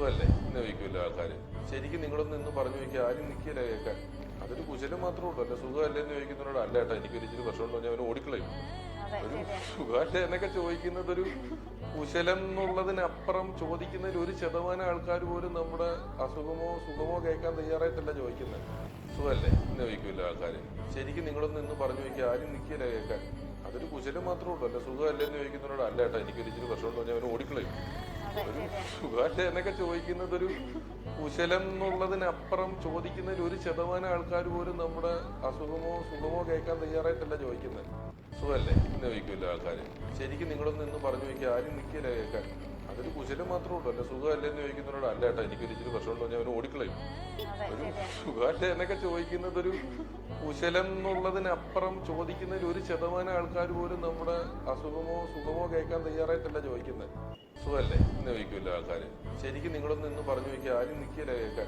സുഖല്ലേ എന്ന് ചോദിക്കുമല്ലോ ആൾക്കാർ. ശരിക്കും നിങ്ങളൊന്ന് ഇന്ന് പറഞ്ഞു നോക്കിയാൽ ആരും നിൽക്കില്ല കേൾക്കാൻ. അതൊരു കുശലം മാത്രമേ ഉള്ളൂ. അല്ല സുഖമല്ലേ എന്ന് ചോദിക്കുന്നതിനോട് അല്ല ഏട്ടാ എനിക്കൊരു ഇച്ചിരി പ്രശ്നമുണ്ടോ ഞാൻ അവന് ഓടിക്കളയും. ഒരു സുഖമല്ലേ എന്നൊക്കെ ചോദിക്കുന്നത് ഒരു കുശലം എന്നുള്ളതിനപ്പുറം ചോദിക്കുന്നതിൽ 1% ആൾക്കാർ പോലും നമ്മുടെ അസുഖമോ സുഖമോ കേൾക്കാൻ തയ്യാറായിട്ടല്ല ചോദിക്കുന്നത്. സുഖല്ലേ എന്ന് ചോദിക്കുമല്ലോ ആൾക്കാർ. ശരിക്കും നിങ്ങളൊന്ന് ഇന്ന് പറഞ്ഞു നോക്കിയാൽ ആരും നിൽക്കില്ല കേൾക്കാൻ. അതൊരു കുശലം മാത്രമേ ഉള്ളൂ. അല്ല സുഖമല്ലേ എന്ന് ചോദിക്കുന്നതിനോട് അല്ല ഏട്ടാ എനിക്കൊരു ഇച്ചിരി പ്രശ്നമുണ്ടോ ഞാൻ അവന് ഓടിക്കളയും. ഒരു സുഖമല്ലേ എന്നൊക്കെ ചോദിക്കുന്നത് ഒരു കുശലം എന്നുള്ളതിനപ്പുറം ചോദിക്കുന്നതിൽ 1% ആൾക്കാർ പോലും നമ്മുടെ അസുഖമോ സുഖമോ കേൾക്കാൻ തയ്യാറായിട്ടല്ല ചോദിക്കുന്നത്. സുഖല്ലേ എന്ന് ചോദിക്കുമല്ലോ ആൾക്കാർ. ശരിക്കും നിങ്ങളൊന്ന് ഇന്ന് പറഞ്ഞു നോക്കിയാൽ ആരും നിൽക്കില്ല കേൾക്കാൻ. അതൊരു കുശലം മാത്രമേ ഉള്ളൂ. അല്ല സുഖമല്ലേ എന്ന് ചോദിക്കുന്നതിനോട് അല്ല ഏട്ടാ എനിക്കൊരു ഇച്ചിരി പ്രശ്നമുണ്ടോ ഞാൻ അവന് ഓടിക്കളയും. ഒരു സുഖമല്ലേ എന്നൊക്കെ ചോദിക്കുന്നത് ഒരു കുശലം എന്നുള്ളതിനപ്പുറം ചോദിക്കുന്നതിൽ 1% ആൾക്കാർ പോലും നമ്മുടെ അസുഖമോ സുഖമോ കേൾക്കാൻ തയ്യാറായിട്ടല്ല ചോദിക്കുന്നത്. സുഖല്ലേ എന്ന് ചോദിക്കുമല്ലോ ആൾക്കാർ. ശരിക്കും നിങ്ങളൊന്ന് ഇന്ന് പറഞ്ഞു നോക്കിയാൽ ആരും നിൽക്കില്ല കേൾക്കാൻ.